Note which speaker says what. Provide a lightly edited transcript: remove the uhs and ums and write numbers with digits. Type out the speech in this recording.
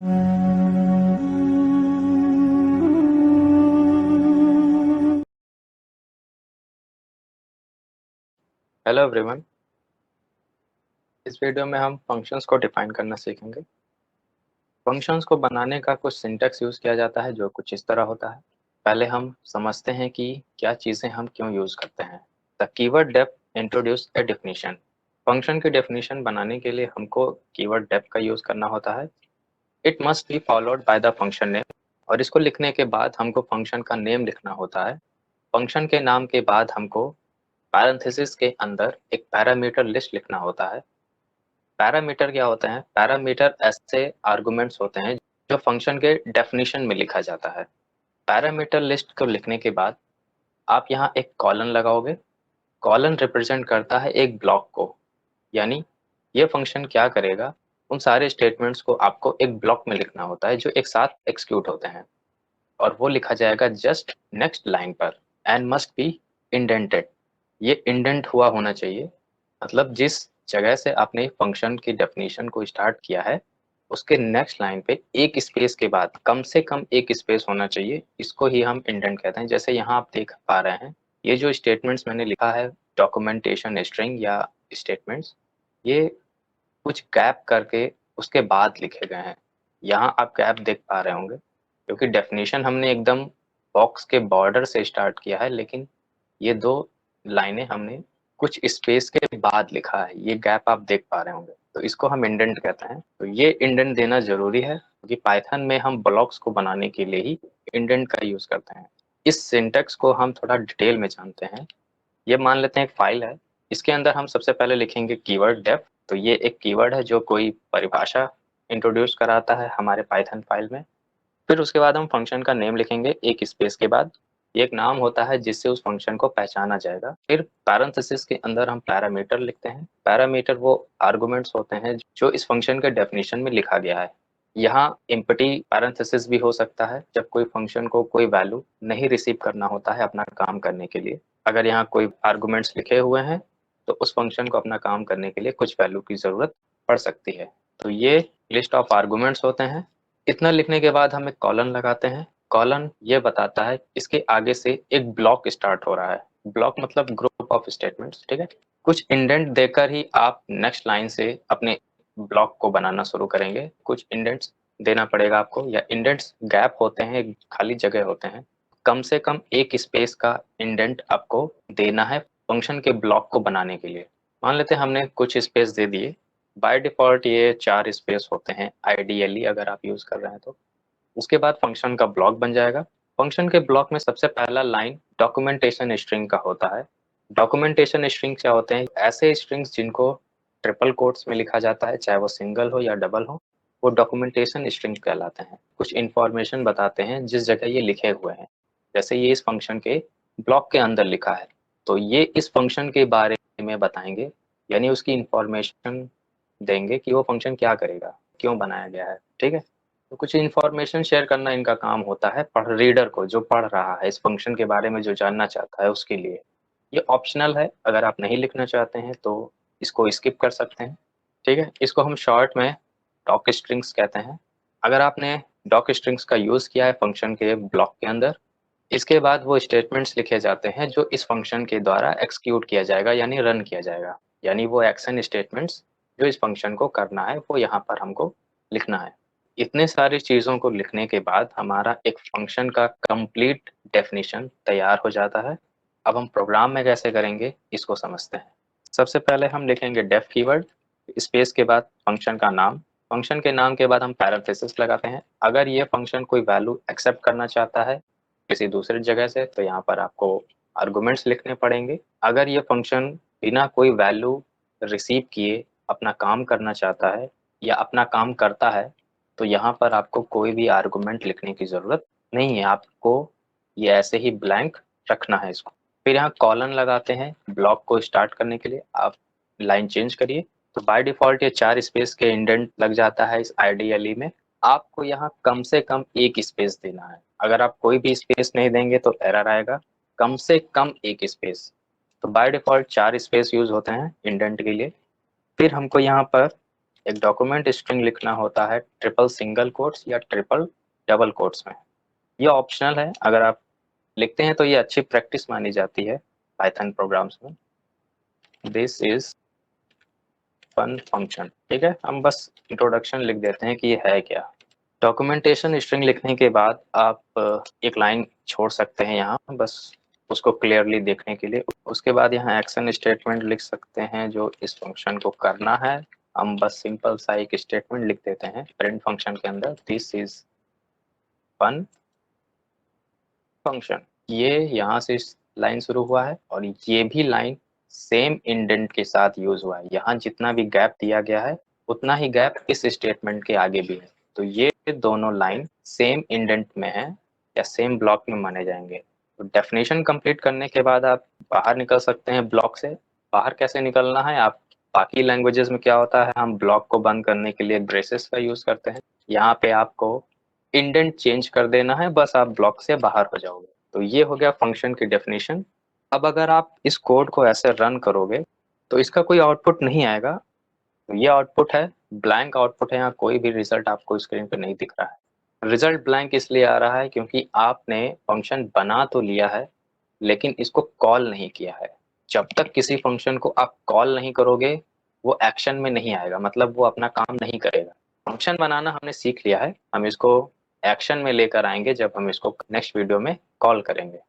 Speaker 1: Hello everyone. इस video में हम फंक्शंस को डिफाइन करना सीखेंगे। फंक्शंस को बनाने का कुछ सिंटैक्स यूज़ किया जाता है जो कुछ इस तरह होता है। पहले हम समझते हैं कि क्या चीज़ें हम क्यों यूज़ करते हैं। The keyword def introduce a definition. Function की डेफिनेशन बनाने के लिए हमको कीवर्ड डेफ का यूज़ करना होता है। It must be followed by the function name, और इसको लिखने के बाद हमको फंक्शन का नेम लिखना होता है। फंक्शन के नाम के बाद हमको पैरेंथेसिस के अंदर एक पैरामीटर लिस्ट लिखना होता है। पैरामीटर क्या होते हैं? पैरामीटर ऐसे आर्गुमेंट्स होते हैं जो फंक्शन के डेफिनेशन में लिखा जाता है। पैरामीटर लिस्ट को लिखने के बाद आप यहाँ एक कॉलन लगाओगे। कॉलन रिप्रेजेंट करता है एक ब्लॉक को, यानी ये फंक्शन क्या करेगा, उन सारे स्टेटमेंट्स को आपको एक ब्लॉक में लिखना होता है जो एक साथ एक्सिक्यूट होते हैं, और वो लिखा जाएगा जस्ट नेक्स्ट लाइन पर। And must be indented. ये इंडेंट हुआ होना चाहिए, मतलब जिस जगह से आपने फंक्शन की डेफिनेशन को स्टार्ट किया है उसके नेक्स्ट लाइन पे एक स्पेस के बाद कम से कम एक स्पेस होना चाहिए। इसको ही हम इंडेंट कहते हैं। जैसे यहाँ आप देख पा रहे हैं, ये जो स्टेटमेंट्स मैंने लिखा है डॉक्यूमेंटेशन स्ट्रिंग या स्टेटमेंट्स, ये कुछ गैप करके उसके बाद लिखे गए हैं। यहाँ आप गैप देख पा रहे होंगे क्योंकि डेफिनेशन हमने एकदम बॉक्स के बॉर्डर से स्टार्ट किया है, लेकिन ये दो लाइनें हमने कुछ स्पेस के बाद लिखा है। ये गैप आप देख पा रहे होंगे, तो इसको हम इंडेंट कहते हैं। तो ये इंडेंट देना जरूरी है क्योंकि पाइथन में हम ब्लॉक्स को बनाने के लिए ही इंडेंट का यूज करते हैं। इस सिंटेक्स को हम थोड़ा डिटेल में जानते हैं। ये मान लेते हैं एक फाइल है, इसके अंदर हम सबसे पहले लिखेंगे कीवर्ड डेफ। तो ये एक कीवर्ड है जो कोई परिभाषा इंट्रोड्यूस कराता है हमारे पाइथन फाइल में। फिर उसके बाद हम फंक्शन का नेम लिखेंगे एक स्पेस के बाद। ये एक नाम होता है जिससे उस फंक्शन को पहचाना जाएगा। फिर पैरेंथेसिस के अंदर हम पैरामीटर लिखते हैं। पैरामीटर वो आर्गुमेंट्स होते हैं जो इस फंक्शन के डेफिनेशन में लिखा गया है। यहाँ एम्प्टी पैरेंथेसिस भी हो सकता है जब कोई फंक्शन को कोई वैल्यू नहीं रिसीव करना होता है अपना काम करने के लिए। अगर यहाँ कोई आर्गुमेंट्स लिखे हुए हैं तो उस फंक्शन को अपना काम करने के लिए कुछ वैल्यू की जरूरत पड़ सकती है। तो ये लिस्ट ऑफ आर्गुमेंट्स होते हैं। इतना लिखने के बाद हम एक कॉलन लगाते हैं। कॉलन ये बताता है इसके आगे से एक ब्लॉक स्टार्ट हो रहा है। ब्लॉक मतलब ग्रुप ऑफ स्टेटमेंट्स, ठीक है। कुछ इंडेंट देकर ही आप नेक्स्ट लाइन से अपने ब्लॉक को बनाना शुरू करेंगे। कुछ इंडेंट्स देना पड़ेगा आपको, या इंडेंट्स गैप होते हैं, खाली जगह होते हैं। कम से कम एक स्पेस का इंडेंट आपको देना है फंक्शन के ब्लॉक को बनाने के लिए। मान लेते हैं हमने कुछ स्पेस दे दिए। बाय डिफॉल्ट ये 4 स्पेस होते हैं आइडियली अगर आप यूज कर रहे हैं तो। उसके बाद फंक्शन का ब्लॉक बन जाएगा। फंक्शन के ब्लॉक में सबसे पहला लाइन डॉक्यूमेंटेशन स्ट्रिंग का होता है। डॉक्यूमेंटेशन स्ट्रिंग क्या होते हैं? ऐसे स्ट्रिंग्स जिनको ट्रिपल कोट्स में लिखा जाता है, चाहे वो सिंगल हो या डबल हो, वो डॉक्यूमेंटेशन स्ट्रिंग कहलाते हैं। कुछ इंफॉर्मेशन बताते हैं जिस जगह ये लिखे हुए हैं। जैसे ये इस फंक्शन के ब्लॉक के अंदर लिखा है तो ये इस फंक्शन के बारे में बताएंगे, यानी उसकी इंफॉर्मेशन देंगे कि वो फंक्शन क्या करेगा, क्यों बनाया गया है, ठीक है। तो कुछ इन्फॉर्मेशन शेयर करना इनका काम होता है पढ़ रीडर को, जो पढ़ रहा है इस फंक्शन के बारे में, जो जानना चाहता है उसके लिए। ये ऑप्शनल है, अगर आप नहीं लिखना चाहते हैं तो इसको स्किप कर सकते हैं, ठीक है। इसको हम शॉर्ट में डॉक स्ट्रिंग्स कहते हैं। अगर आपने डॉक स्ट्रिंग्स का यूज किया है फंक्शन के ब्लॉक के अंदर, इसके बाद वो स्टेटमेंट्स लिखे जाते हैं जो इस फंक्शन के द्वारा एक्सिक्यूट किया जाएगा, यानी रन किया जाएगा। यानी वो एक्शन स्टेटमेंट्स जो इस फंक्शन को करना है वो यहाँ पर हमको लिखना है। इतने सारी चीज़ों को लिखने के बाद हमारा एक फंक्शन का कंप्लीट डेफिनेशन तैयार हो जाता है। अब हम प्रोग्राम में कैसे करेंगे इसको समझते हैं। सबसे पहले हम लिखेंगे डेफ कीवर्ड, स्पेस के बाद फंक्शन का नाम। फंक्शन के नाम के बाद हम पैरेंथेसिस लगाते हैं। अगर ये फंक्शन कोई वैल्यू एक्सेप्ट करना चाहता है किसी दूसरी जगह से तो यहाँ पर आपको आर्गुमेंट्स लिखने पड़ेंगे। अगर ये फंक्शन बिना कोई वैल्यू रिसीव किए अपना काम करना चाहता है या अपना काम करता है तो यहाँ पर आपको कोई भी आर्गुमेंट लिखने की ज़रूरत नहीं है। आपको ये ऐसे ही ब्लैंक रखना है इसको। फिर यहाँ कॉलन लगाते हैं ब्लॉक को स्टार्ट करने के लिए। आप लाइन चेंज करिए तो बाय डिफ़ॉल्ट ये 4 स्पेस के इंडेंट लग जाता है इस आइडियली में। आपको यहाँ कम से कम एक स्पेस देना है। अगर आप कोई भी स्पेस नहीं देंगे तो एरर आएगा। कम से कम एक स्पेस। तो बाय डिफ़ॉल्ट 4 स्पेस यूज़ होते हैं इंडेंट के लिए। फिर हमको यहाँ पर एक डॉक्यूमेंट स्ट्रिंग लिखना होता है ट्रिपल सिंगल कोट्स या ट्रिपल डबल कोट्स में। ये ऑप्शनल है, अगर आप लिखते हैं तो ये अच्छी प्रैक्टिस मानी जाती है पाइथन प्रोग्राम्स में। This is fun function. ठीक है, हम बस इंट्रोडक्शन लिख देते हैं कि ये है क्या। डॉक्यूमेंटेशन स्ट्रिंग लिखने के बाद आप एक लाइन छोड़ सकते हैं यहाँ, बस उसको क्लियरली देखने के लिए। उसके बाद यहाँ एक्शन स्टेटमेंट लिख सकते हैं जो इस फंक्शन को करना है। हम बस सिंपल सा एक स्टेटमेंट लिख देते हैं प्रिंट फंक्शन के अंदर, दिस इज फन फंक्शन। ये यहाँ से लाइन शुरू हुआ है और ये भी लाइन सेम इंडेंट के साथ यूज हुआ है। यहाँ जितना भी गैप दिया गया है उतना ही गैप इस स्टेटमेंट के आगे भी है। तो ये दोनों लाइन सेम इंडेंट में है या सेम ब्लॉक में माने जाएंगे। तो डेफिनेशन कंप्लीट करने के बाद आप बाहर निकल सकते हैं ब्लॉक से। बाहर कैसे निकलना है, आप बाकी लैंग्वेजेस में क्या होता है, हम ब्लॉक को बंद करने के लिए ब्रेसेस का यूज करते हैं। यहाँ पे आपको इंडेंट चेंज कर देना है, बस आप ब्लॉक से बाहर हो जाओगे। तो ये हो गया फंक्शन की डेफिनेशन। अब अगर आप इस कोड को ऐसे रन करोगे तो इसका कोई आउटपुट नहीं आएगा। तो ये आउटपुट है, ब्लैंक आउटपुट है, यहाँ कोई भी रिजल्ट आपको स्क्रीन पर नहीं दिख रहा है। रिजल्ट ब्लैंक इसलिए आ रहा है क्योंकि आपने फंक्शन बना तो लिया है लेकिन इसको कॉल नहीं किया है। जब तक किसी फंक्शन को आप कॉल नहीं करोगे वो एक्शन में नहीं आएगा, मतलब वो अपना काम नहीं करेगा। फंक्शन बनाना हमने सीख लिया है, हम इसको एक्शन में लेकर आएंगे जब हम इसको नेक्स्ट वीडियो में कॉल करेंगे।